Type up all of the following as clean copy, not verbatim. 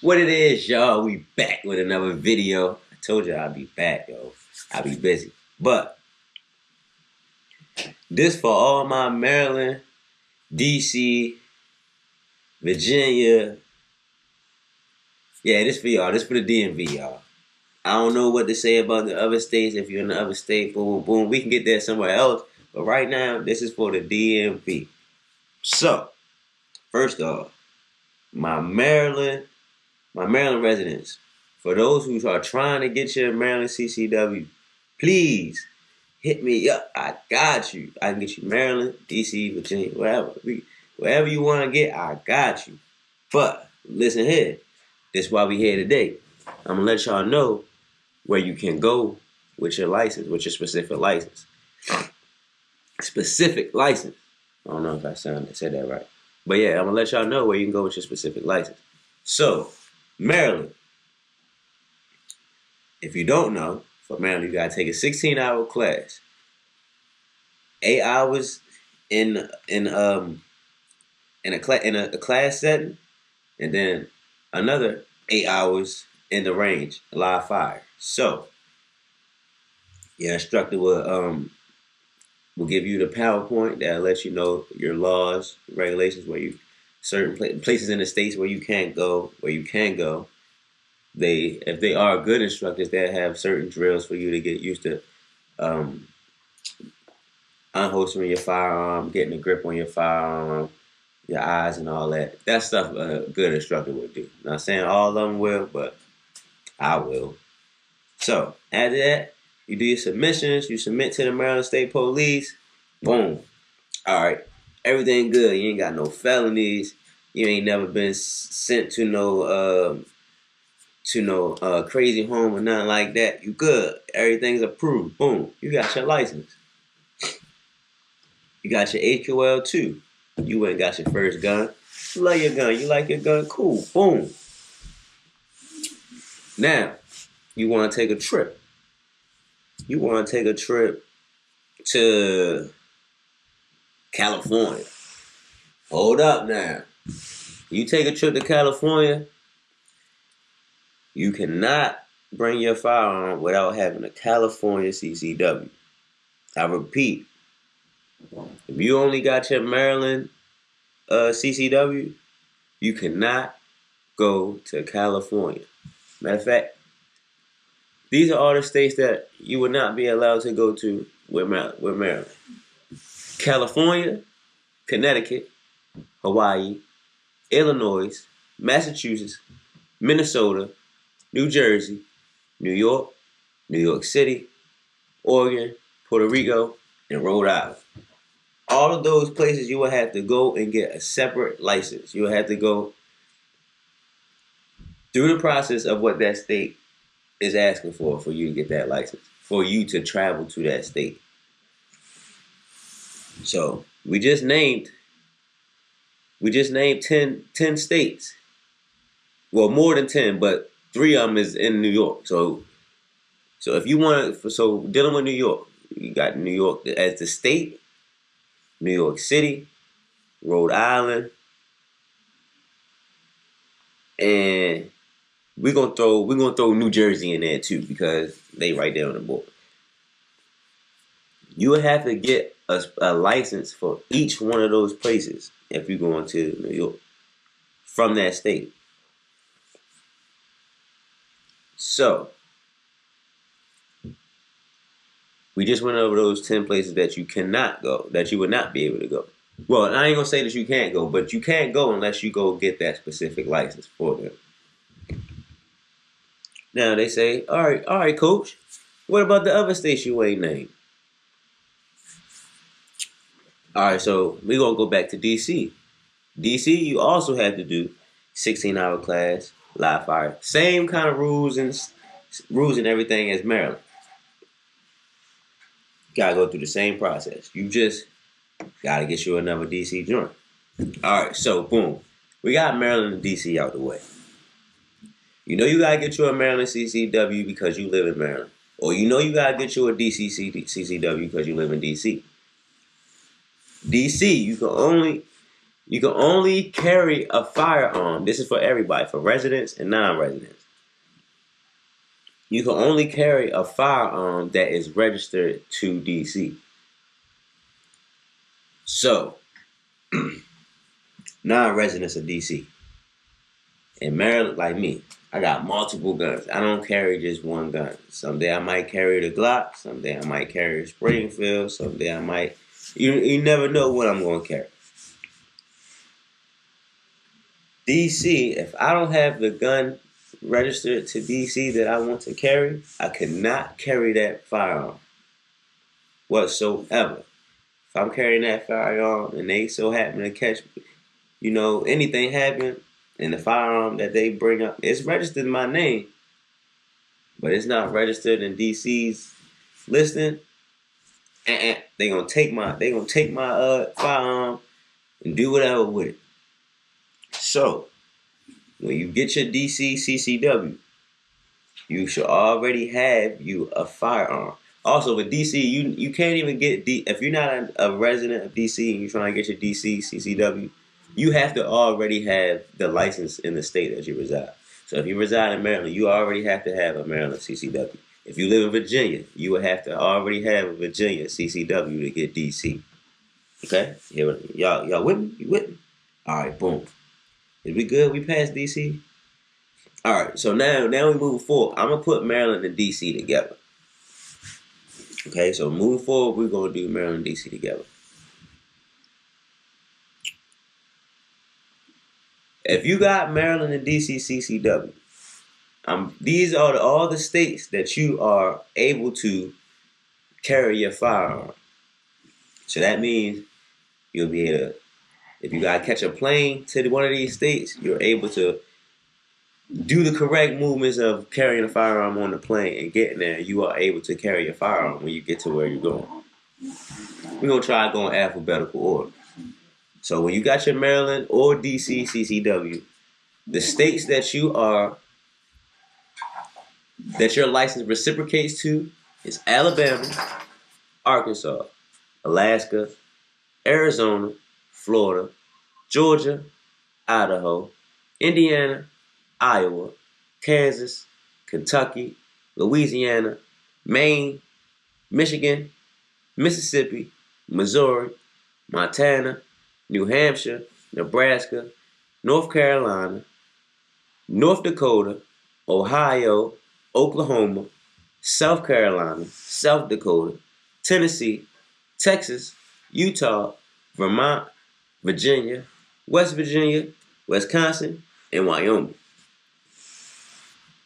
What it is, y'all? We back with another video. I told you I'd be back, yo. I'll be busy. But this for all my Maryland, DC, Virginia. Yeah, this for y'all. This for the DMV, y'all. I don't know what to say about the other states. If you're in the other state, boom, boom. We can get there somewhere else. But right now, this is for the DMV. So, first off, my Maryland residents, for those who are trying to get your Maryland CCW, please hit me up. I got you. I can get you Maryland, DC, Virginia, wherever you want to get, I got you. But listen here, this is why we here today. I'm gonna let y'all know where you can go with your license, with your specific license. Specific license. I don't know if I said that right. But yeah, I'm gonna let y'all know where you can go with your specific license. So, Maryland. If you don't know, for Maryland, you gotta take a 16-hour class. 8 hours in a class setting, and then another 8 hours in the range, live fire. So, your instructor will give you the PowerPoint that'll let you know your laws, regulations, where you certain places in the states where you can't go, where you can go. If they are good instructors, they have certain drills for you to get used to unholstering your firearm, getting a grip on your firearm, your eyes and all that. That stuff a good instructor would do. Not saying all of them will, but I will. So after that, you do your submissions, you submit to the Maryland State Police, boom. All right, everything good. You ain't got no felonies. You ain't never been sent to no crazy home or nothing like that. You good. Everything's approved. Boom. You got your license. You got your AQL too. You went and got your first gun. You love your gun. You like your gun. Cool. Boom. Now, you want to take a trip. You want to take a trip to California. Hold up now. You take a trip to California, you cannot bring your firearm without having a California CCW. I repeat, if you only got your Maryland CCW, you cannot go to California. Matter of fact, these are all the states that you would not be allowed to go to with Maryland. California, Connecticut, Hawaii, Illinois, Massachusetts, Minnesota, New Jersey, New York, New York City, Oregon, Puerto Rico, and Rhode Island. All of those places you will have to go and get a separate license. You will have to go through the process of what that state is asking for you to get that license, for you to travel to that state. So we just named 10 states. Well, more than 10, but 3 of them is in New York. So if you want to, dealing with New York, you got New York as the state, New York City, Rhode Island, and we're gonna throw New Jersey in there too because they right there on the board. You would have to get a license for each one of those places if you're going to New York from that state. So we just went over those 10 places that you cannot go, that you would not be able to go. Well, I ain't gonna say that you can't go, but you can't go unless you go get that specific license for them. Now they say, all right, coach, what about the other states you ain't named? All right, so we're gonna go back to DC. DC, you also have to do 16-hour class, live fire. Same kind of rules and everything as Maryland. Gotta go through the same process. You just gotta get you another DC joint. All right, so boom, we got Maryland and DC out the way. You know you gotta get you a Maryland CCW because you live in Maryland, or you know you gotta get you a DC CCW because you live in DC. DC, you can only You can only carry a firearm. This is for everybody, for residents and non-residents. You can only carry a firearm that is registered to DC. So, non-residents of DC. In Maryland, like me, I got multiple guns. I don't carry just one gun. Someday I might carry the Glock. Someday I might carry a Springfield. Someday I might. You never know what I'm going to carry. DC, if I don't have the gun registered to DC that I want to carry, I cannot carry that firearm whatsoever. If I'm carrying that firearm and they so happen to catch, anything happen, and the firearm that they bring up, it's registered in my name, but it's not registered in DC's listing. They gonna take my firearm and do whatever with it. So when you get your DC CCW, you should already have you a firearm. Also with DC, you can't even get if you're not a resident of DC and you're trying to get your DC CCW, you have to already have the license in the state that you reside. So if you reside in Maryland, you already have to have a Maryland CCW. If you live in Virginia, you would have to already have a Virginia CCW to get DC. Okay? Y'all with me? You with me? All right, boom. Is we good? We passed DC? All right, so now we move forward. I'm going to put Maryland and DC together. Okay, so moving forward, we're going to do Maryland and DC together. If you got Maryland and DC CCW, these are all the states that you are able to carry your firearm. So that means you'll be able to, if you got to catch a plane to one of these states, you're able to do the correct movements of carrying a firearm on the plane and getting there. You are able to carry your firearm when you get to where you're going. We're going to try going alphabetical order. So when you got your Maryland or DC CCW, the states that your license reciprocates to is Alabama, Arkansas, Alaska, Arizona, Florida, Georgia, Idaho, Indiana, Iowa, Kansas, Kentucky, Louisiana, Maine, Michigan, Mississippi, Missouri, Montana, New Hampshire, Nebraska, North Carolina, North Dakota, Ohio, Oklahoma, South Carolina, South Dakota, Tennessee, Texas, Utah, Vermont, Virginia, West Virginia, Wisconsin, and Wyoming.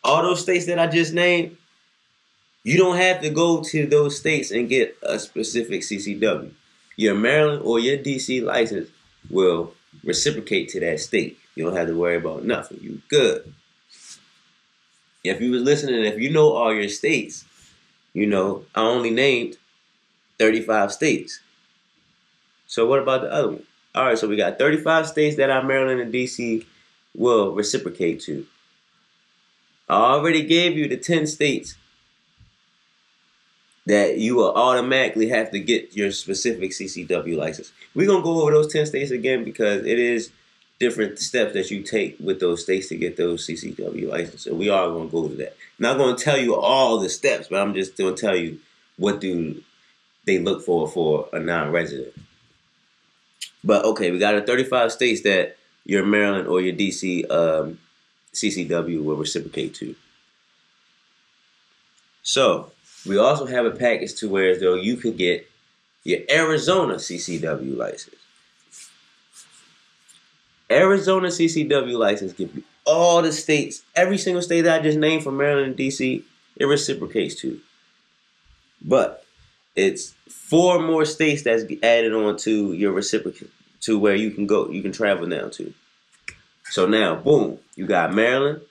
All those states that I just named, you don't have to go to those states and get a specific CCW. Your Maryland or your DC license will reciprocate to that state. You don't have to worry about nothing. You good. If you was listening, if you know all your states, I only named 35 states. So what about the other one? All right, so we got 35 states that our Maryland and DC will reciprocate to. I already gave you the 10 states that you will automatically have to get your specific CCW license. We're going to go over those 10 states again because it is different steps that you take with those states to get those CCW licenses. So we are going to go to that. I'm not going to tell you all the steps, but I'm just going to tell you what do they look for a non-resident. But okay, we got the 35 states that your Maryland or your DC CCW will reciprocate to. So we also have a package to where though you could get your Arizona CCW license. Arizona CCW license gives you all the states, every single state that I just named from Maryland and DC, it reciprocates to. But it's 4 more states that's added on to your reciprocate to where you can travel now to. So now, boom, you got Maryland,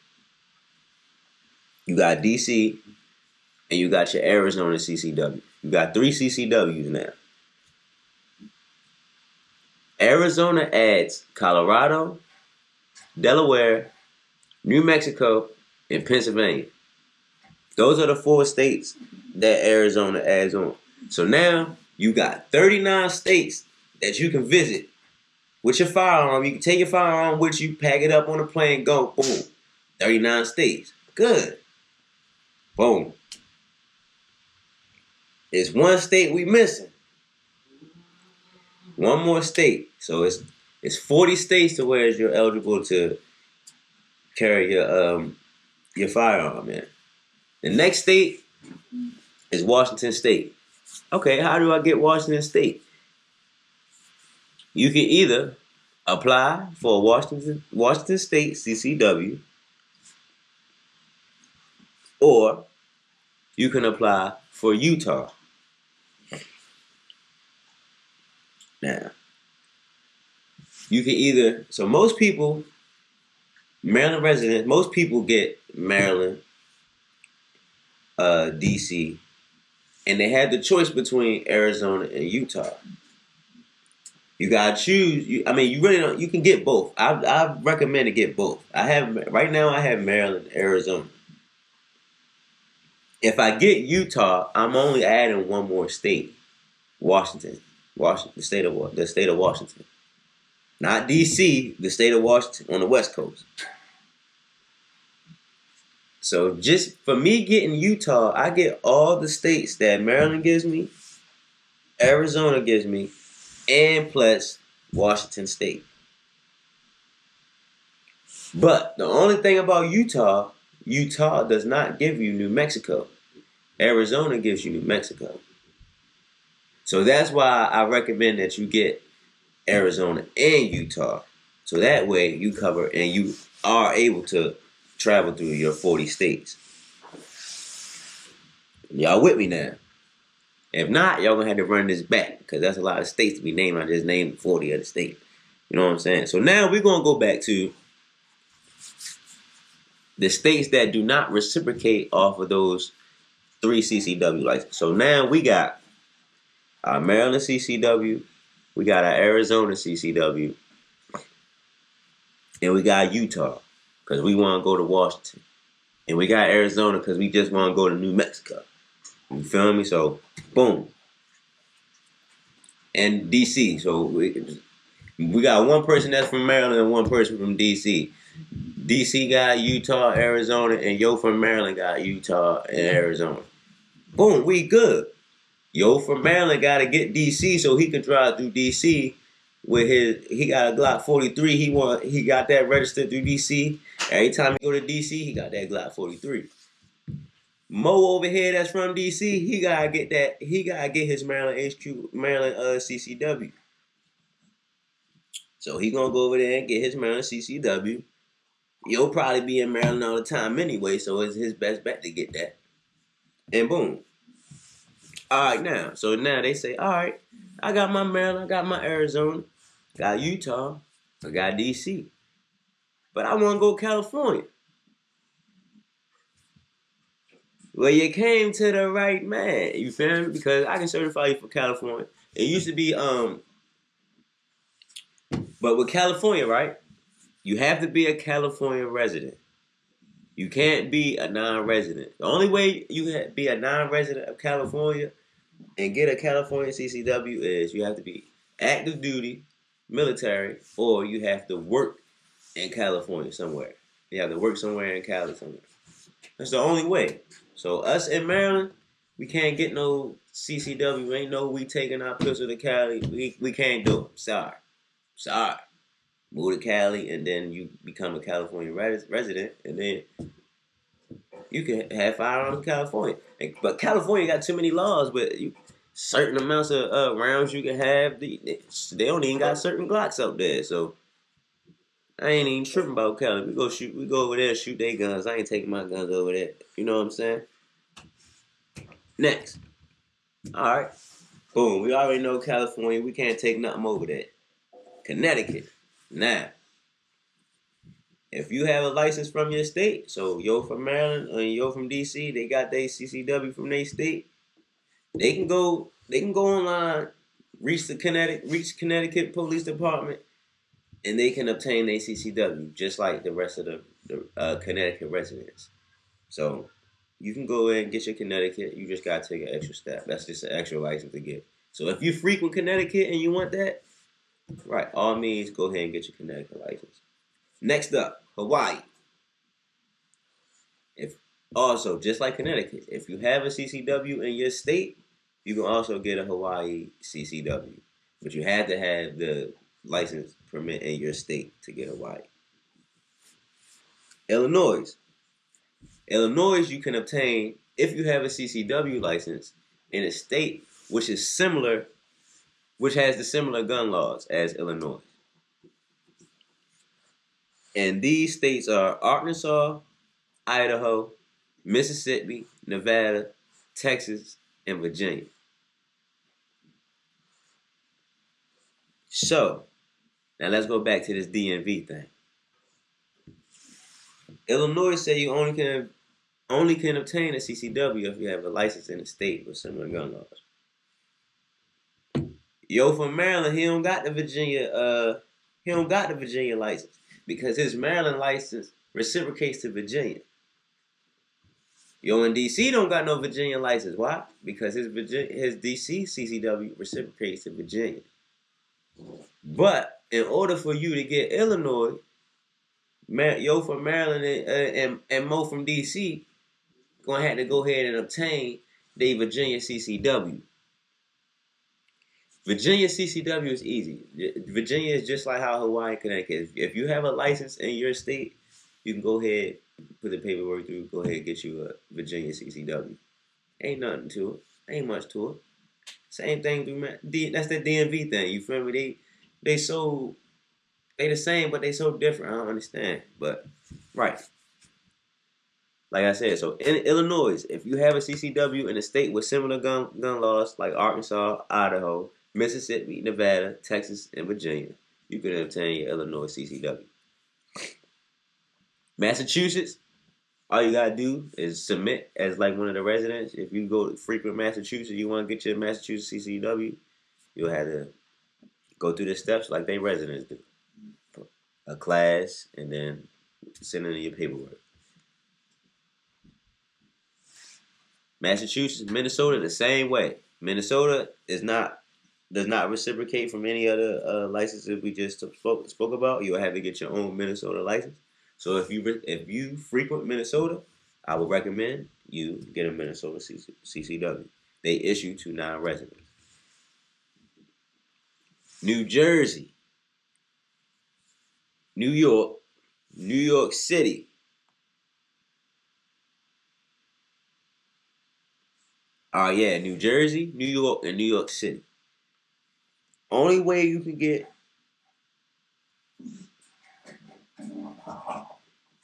you got DC, and you got your Arizona CCW. You got 3 CCWs now. Arizona adds Colorado, Delaware, New Mexico, and Pennsylvania. Those are the 4 states that Arizona adds on. So now you got 39 states that you can visit with your firearm. You can take your firearm with you, pack it up on a plane, go, boom. 39 states. Good. Boom. It's one state we missing. One more state. So it's 40 states to where you're eligible to carry your firearm in. The next state is Washington State. Okay, how do I get Washington State? You can either apply for Washington State CCW, or you can apply for Utah. Now, you can either, so most people, Maryland residents, most people get Maryland, DC, and they had the choice between Arizona and Utah. You gotta choose. You really don't. You can get both. I recommend to get both. I have right now. I have Maryland, Arizona. If I get Utah, I'm only adding one more state, Washington, the state of Washington, not DC, the state of Washington on the West Coast. So just for me getting Utah, I get all the states that Maryland gives me, Arizona gives me, and plus Washington State. But the only thing about Utah does not give you New Mexico. Arizona gives you New Mexico. So that's why I recommend that you get Arizona and Utah. So that way you cover and you are able to travel through your 40 states. Y'all with me now? If not, y'all gonna have to run this back because that's a lot of states to be named. I just named 40 of the states. You know what I'm saying? So now we're gonna go back to the states that do not reciprocate off of those 3 CCW licenses. So now we got our Maryland CCW, we got our Arizona CCW, and we got Utah because we want to go to Washington, and we got Arizona because we just want to go to New Mexico. You feel me? So boom, and DC. So we got one person that's from Maryland and one person from DC. DC got Utah, Arizona, and yo from Maryland got Utah and Arizona. Boom, we good. Yo from Maryland got to get DC so he can drive through DC with he got a Glock 43. He got that registered through DC. Every time he go to DC, he got that Glock 43. Mo over here that's from DC, he gotta get that. He gotta get his Maryland HQ, Maryland CCW. So he gonna go over there and get his Maryland CCW. You'll probably be in Maryland all the time anyway, so it's his best bet to get that. And boom. All right, now. So now they say, all right, I got my Maryland, I got my Arizona, got Utah, I got DC. But I want to go California. Well, you came to the right man. You feel me? Because I can certify you for California. It used to be, but with California, right? You have to be a California resident. You can't be a non-resident. The only way you can be a non-resident of California and get a California CCW is you have to be active duty, military, or you have to work in California somewhere. You have to work somewhere in Cali somewhere. That's the only way. So us in Maryland, we can't get no CCW. Ain't no we taking our pistol to Cali. We can't do it. Sorry. Move to Cali and then you become a California resident and then you can have firearms in California. But California got too many laws, but certain amounts of rounds you can have. They don't even got certain Glocks up there. So I ain't even tripping about Cali. We go over there and shoot their guns. I ain't taking my guns over there. You know what I'm saying? Next. All right. Boom. We already know California. We can't take nothing over there. Connecticut. Now, if you have a license from your state, so yo from Maryland or yo from DC, they got their CCW from their state. They can go online, reach Connecticut Police Department, and they can obtain their CCW just like the rest of the Connecticut residents. So you can go in and get your Connecticut. You just gotta take an extra step. That's just an extra license to get. So if you frequent Connecticut and you want that, Right. All means, go ahead and get your Connecticut license. Next up, Hawaii. If also, just like Connecticut, if you have a CCW in your state, you can also get a Hawaii CCW. But you have to have the license permit in your state to get Hawaii. Illinois. Illinois, you can obtain if you have a CCW license in a state which is similar, which has the similar gun laws as Illinois. And these states are Arkansas, Idaho, Mississippi, Nevada, Texas, and Virginia. So, now let's go back to this DMV thing. Illinois say you only can obtain a CCW if you have a license in a state with similar gun laws. Yo from Maryland, he don't got the Virginia license because his Maryland license reciprocates to Virginia. Yo in DC don't got no Virginia license. Why? Because his DC CCW reciprocates to Virginia. But in order for you to get Illinois, yo from Maryland and Mo from DC gonna have to go ahead and obtain the Virginia CCW. Virginia CCW is easy. Virginia is just like how Hawaii and Connecticut is. If you have a license in your state, you can go ahead, put the paperwork through, go ahead and get you a Virginia CCW. Ain't nothing to it. Ain't much to it. Same thing through that's the DMV thing. You feel me? They the same, but they so different. I don't understand. But right. Like I said, so in Illinois, if you have a CCW in a state with similar gun laws like Arkansas, Idaho, Mississippi, Nevada, Texas, and Virginia, you can obtain your Illinois CCW. Massachusetts, all you gotta do is submit as like one of the residents. If you go to frequent Massachusetts, you want to get your Massachusetts CCW, you'll have to go through the steps like they residents do. A class, and then send in your paperwork. Massachusetts, Minnesota, the same way. Minnesota does not reciprocate from any other licenses we just spoke about. You'll have to get your own Minnesota license. So if you frequent Minnesota, I would recommend you get a Minnesota CCW. They issue to non-residents. New Jersey, New York, New York City. Yeah, New Jersey, New York, and New York City. Only way you can get. All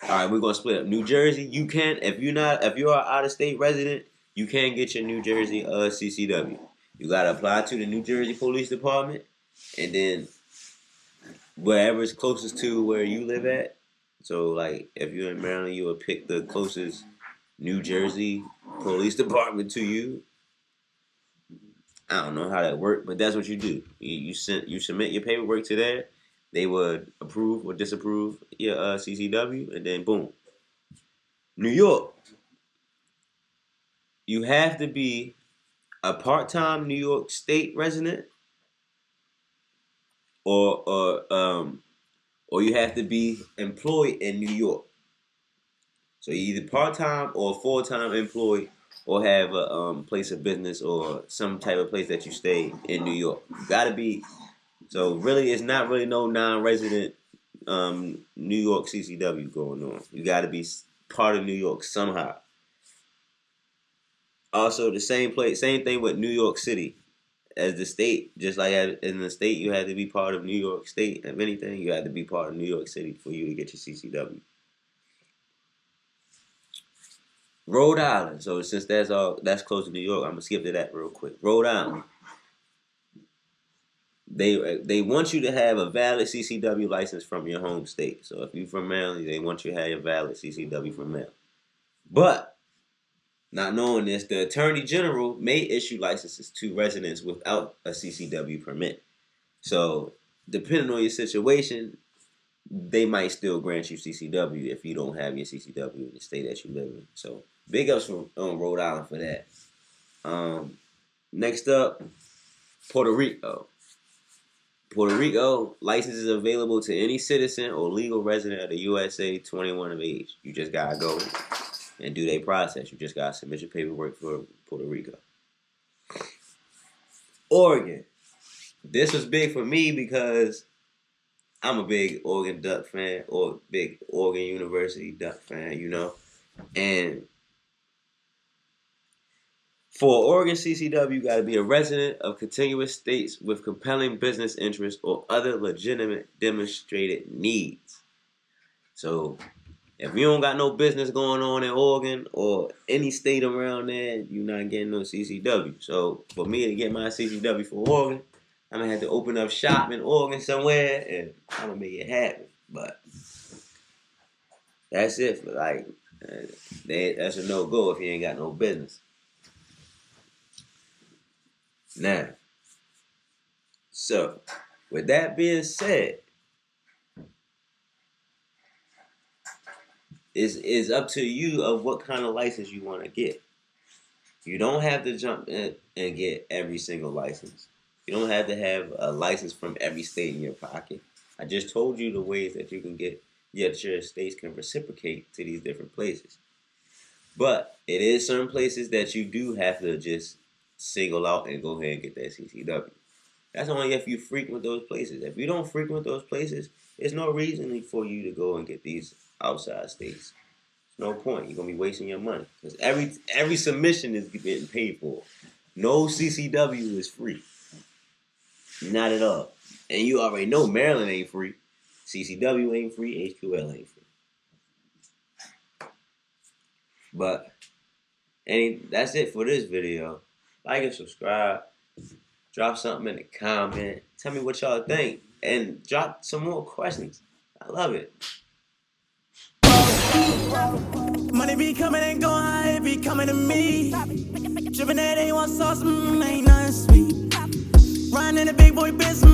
right, we're gonna split up. New Jersey, you can if you're an out of state resident, you can get your New Jersey CCW. You gotta apply to the New Jersey Police Department, and then wherever is closest to where you live at. So like if you're in Maryland, you would pick the closest New Jersey Police Department to you. I don't know how that works, but that's what you do. You submit your paperwork to there. They would approve or disapprove your CCW, and then boom. New York, you have to be a part-time New York State resident, or you have to be employed in New York. So you're either part-time or full-time employed, or have a place of business or some type of place that you stay in New York. You gotta be. So really, it's not really no non-resident New York CCW going on. You got to be part of New York somehow. Also, the same thing with New York City as the state. Just like in the state, you had to be part of New York State. If anything, you had to be part of New York City for you to get your CCW. Rhode Island. So since that's close to New York, I'm gonna skip to that real quick. Rhode Island. They want you to have a valid CCW license from your home state. So if you're from Maryland, they want you to have a valid CCW from Maryland. But not knowing this, the Attorney General may issue licenses to residents without a CCW permit. So depending on your situation, they might still grant you CCW if you don't have your CCW in the state that you live in. So big ups for Rhode Island for that. Next up, Puerto Rico. Puerto Rico, license is available to any citizen or legal resident of the USA 21 of age. You just gotta go and do their process. You just gotta submit your paperwork for Puerto Rico. Oregon. This was big for me because I'm a big Oregon Duck fan, or big Oregon University Duck fan, you know. And for Oregon CCW, you got to be a resident of contiguous states with compelling business interests or other legitimate demonstrated needs. So, if you don't got no business going on in Oregon or any state around there, you're not getting no CCW. So, for me to get my CCW for Oregon, I'm going to have to open up shop in Oregon somewhere, and I'm going to make it happen. But that's it. Like, that's a no-go if you ain't got no business. Now, so, with that being said, it's up to you of what kind of license you want to get. You don't have to jump in and get every single license. You don't have to have a license from every state in your pocket. I just told you the ways that you can get, yet your states can reciprocate to these different places. But it is certain places that you do have to just single out and go ahead and get that CCW. That's only if you frequent those places. If you don't frequent those places, there's no reason for you to go and get these outside states. There's no point. You're gonna be wasting your money because every submission is getting paid for. No CCW is free. Not at all. And you already know Maryland ain't free. CCW ain't free. HQL ain't free. But that's it for this video. Like and subscribe. Drop something in the comment. Tell me what y'all think. And drop some more questions. I love it. Money be coming and going, how it be coming to me. Drippin' that A1 sauce, ain't nothing sweet. Riding in a big boy business.